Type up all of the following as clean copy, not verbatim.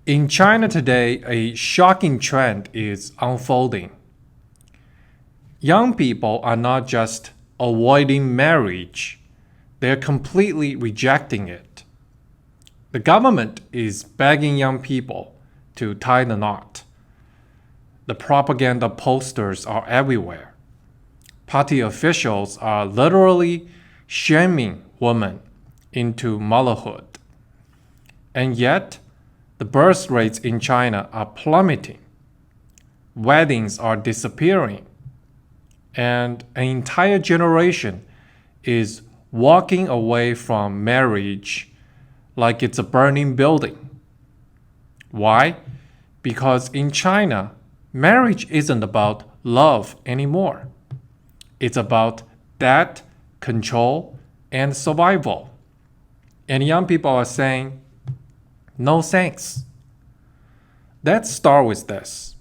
In China today, a shocking trend is unfolding. Young people are not just avoiding marriage, they're completely rejecting it. The government is begging young people to tie the knot. The propaganda posters are everywhere. Party officials are literally shaming women into motherhood. And yet, the birth rates in China are plummeting. Weddings are disappearing. And an entire generation is walking away from marriage like it's a burning building. Why? Because in China, marriage isn't about love anymore. It's about debt, control, and survival. And young people are saying, no thanks. Let's start with this.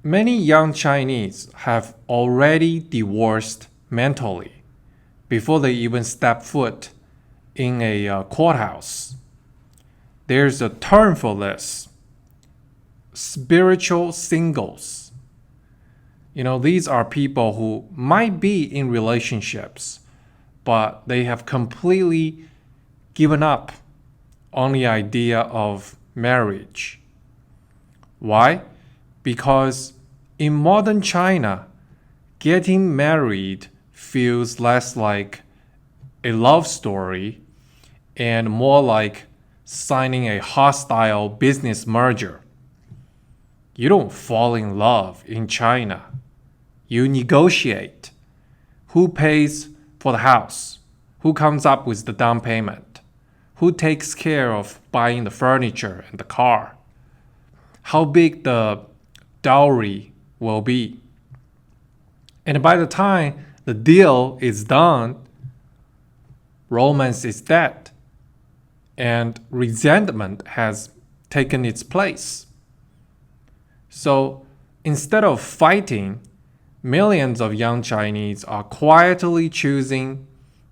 Many young Chinese have already divorced mentally before they even step foot in a courthouse. There's a term for this: spiritual singles. These are people who might be in relationships, but they have completely given up on the idea of marriage. Why? Because in modern China, getting married feels less like a love story and more like signing a hostile business merger. You don't fall in love in China. You negotiate. Who pays for the house? Who comes up with the down payment? Who takes care of buying the furniture and the car? How big the dowry will be? And by the time the deal is done, romance is dead, and resentment has taken its place. So instead of fighting, millions of young Chinese are quietly choosing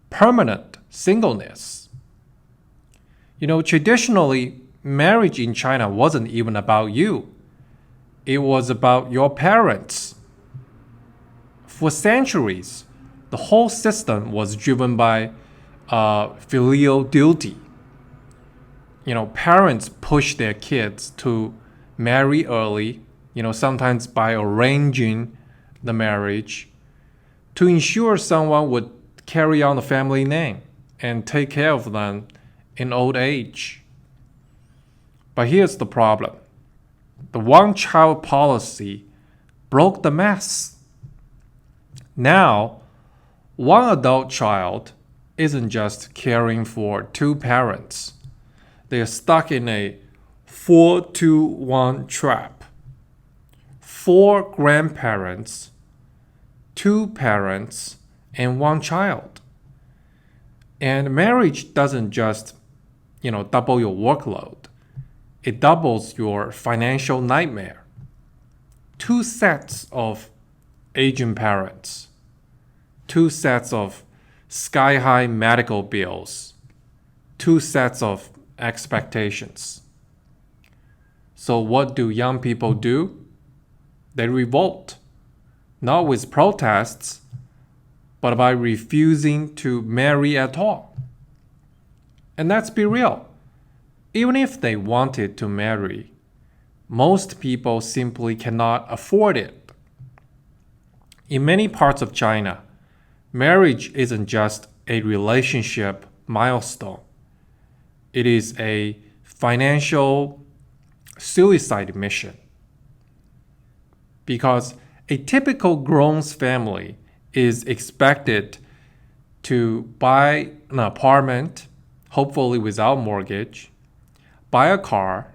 permanent singleness. Traditionally, marriage in China wasn't even about you. It was about your parents. For centuries, the whole system was driven by filial duty. Parents push their kids to marry early, sometimes by arranging the marriage to ensure someone would carry on the family name and take care of them in old age. But here's the problem. The one-child policy broke the mess. Now, one adult child isn't just caring for two parents. They are stuck in a 4-2-1 trap. 4 grandparents, 2 parents, and 1 child. And marriage doesn't just, double your workload. It doubles your financial nightmare. 2 sets of aging parents. 2 sets of sky-high medical bills. 2 sets of expectations. So what do young people do? They revolt. Not with protests, but by refusing to marry at all. And let's be real. Even if they wanted to marry, most people simply cannot afford it. In many parts of China, marriage isn't just a relationship milestone. It is a financial suicide mission. Because a typical grown family is expected to buy an apartment, hopefully without mortgage, buy a car,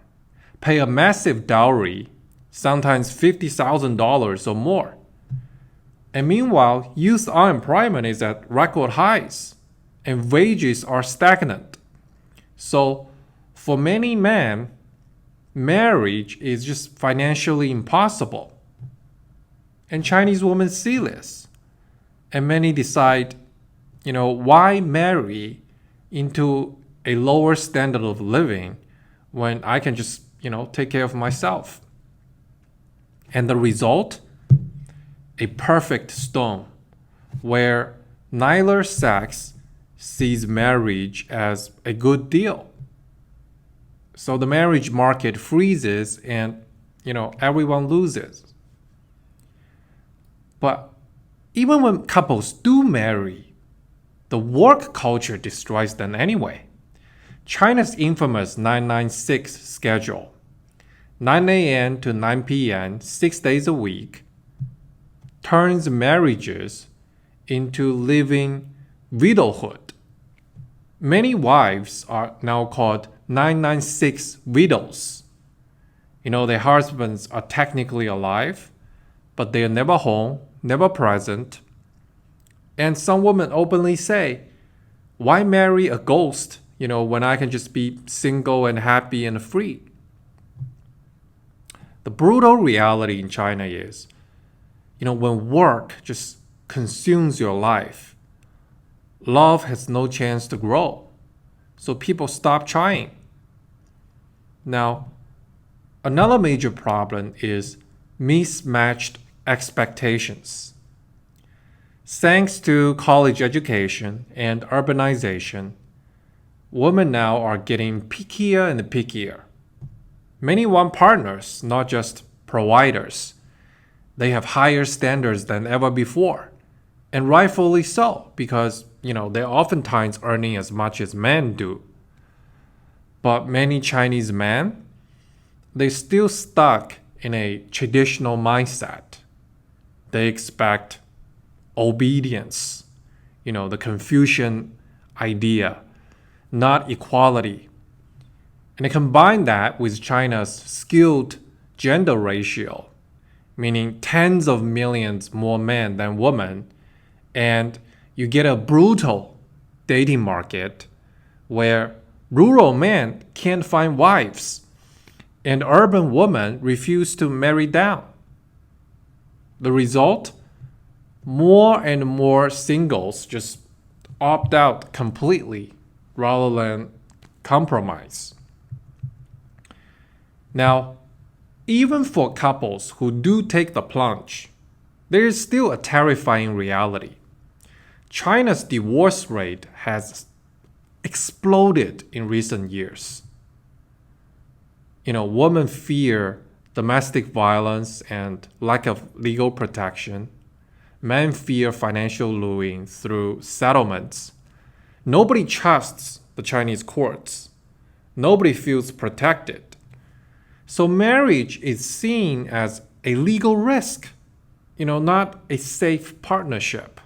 pay a massive dowry, sometimes $50,000 or more. And meanwhile, youth unemployment is at record highs and wages are stagnant. So for many men, marriage is just financially impossible. And Chinese women see this. And many decide, why marry into a lower standard of living when I can just, take care of myself. And the result? A perfect storm where neither sex sees marriage as a good deal. So the marriage market freezes and, everyone loses. But even when couples do marry, the work culture destroys them anyway. China's infamous 996 schedule, 9 a.m. to 9 p.m., 6 days a week, turns marriages into living widowhood. Many wives are now called 996 widows. Their husbands are technically alive, but they are never home, never present. And some women openly say, why marry a ghost, when I can just be single and happy and free? The brutal reality in China is, when work just consumes your life, love has no chance to grow. So people stop trying. Now, another major problem is mismatched expectations. Thanks to college education and urbanization, women now are getting pickier and pickier. Many want partners, not just providers. They have higher standards than ever before, and rightfully so, because, they're oftentimes earning as much as men do. But many Chinese men, they're still stuck in a traditional mindset. They expect obedience, the Confucian idea, not equality. And they combine that with China's skilled gender ratio, meaning tens of millions more men than women, and you get a brutal dating market where rural men can't find wives and urban women refuse to marry down. The result? More and more singles just opt out completely rather than compromise. Now, even for couples who do take the plunge, there is still a terrifying reality. China's divorce rate has exploded in recent years. Women fear domestic violence and lack of legal protection. Men fear financial ruin through settlements. Nobody trusts the Chinese courts. Nobody feels protected. So marriage is seen as a legal risk, not a safe partnership.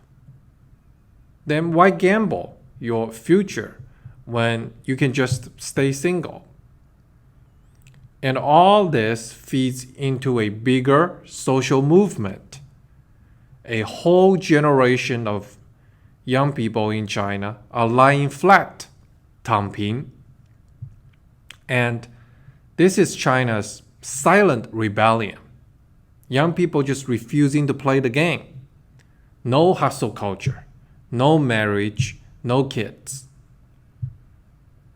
Then why gamble your future when you can just stay single? And all this feeds into a bigger social movement. A whole generation of young people in China are lying flat, 躺平. And this is China's silent rebellion. Young people just refusing to play the game. No hustle culture, no marriage, no kids.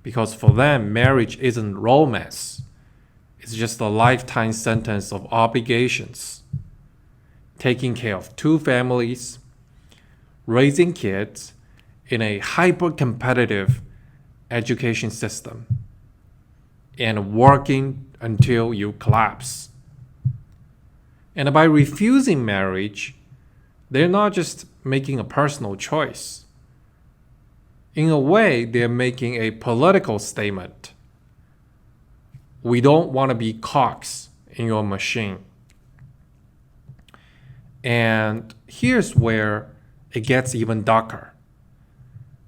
Because for them, marriage isn't romance. It's just a lifetime sentence of obligations. Taking care of two families, raising kids in a hyper-competitive education system, and working until you collapse. And by refusing marriage, they're not just making a personal choice. In a way, they're making a political statement. We don't want to be cogs in your machine. And here's where it gets even darker.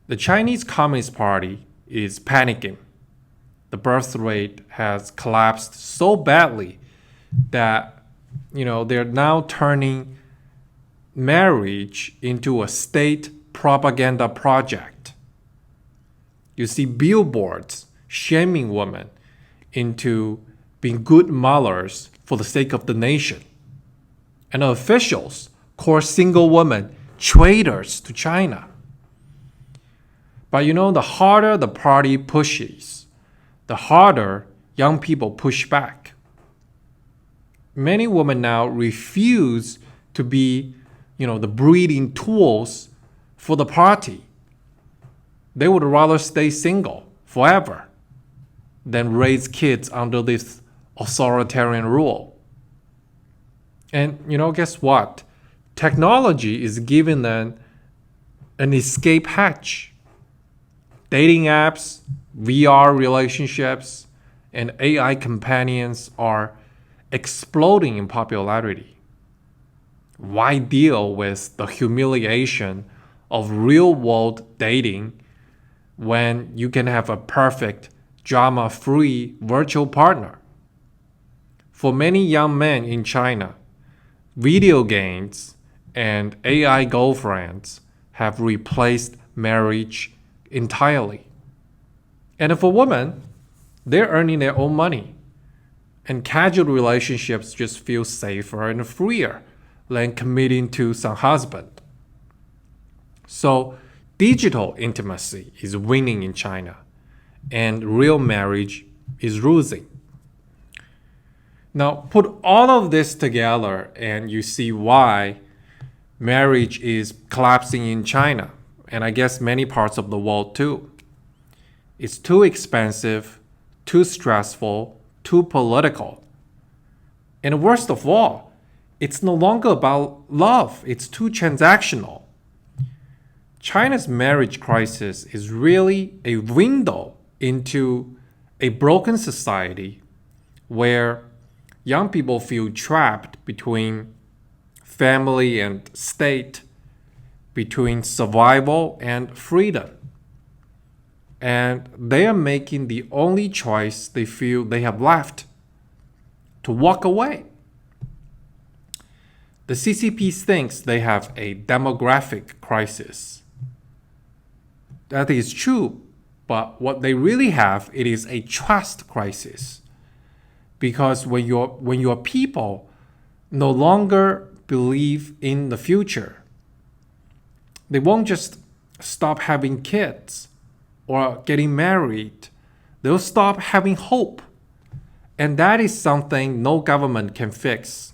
The Chinese Communist Party is panicking. The birth rate has collapsed so badly that, they're now turning marriage into a state propaganda project. You see billboards shaming women into being good mothers for the sake of the nation. And officials call single women traitors to China. But the harder the party pushes, the harder young people push back. Many women now refuse to be, the breeding tools for the party. They would rather stay single forever than raise kids under this authoritarian rule. And guess what? Technology is giving them an escape hatch. Dating apps, VR relationships, and AI companions are exploding in popularity. Why deal with the humiliation of real-world dating when you can have a perfect, drama-free virtual partner? For many young men in China, video games and AI girlfriends have replaced marriage entirely. And for women, they're earning their own money, and casual relationships just feel safer and freer than committing to some husband. So digital intimacy is winning in China, and real marriage is losing. Now, put all of this together and you see why marriage is collapsing in China, and I guess many parts of the world too. It's too expensive, too stressful, too political. And worst of all, it's no longer about love, it's too transactional. China's marriage crisis is really a window into a broken society where young people feel trapped between family and state, between survival and freedom. And they are making the only choice they feel they have left: to walk away. The CCP thinks they have a demographic crisis. That is true, but what they really have, it is a trust crisis. Because when your people no longer believe in the future, they won't just stop having kids or getting married. They'll stop having hope. And that is something no government can fix.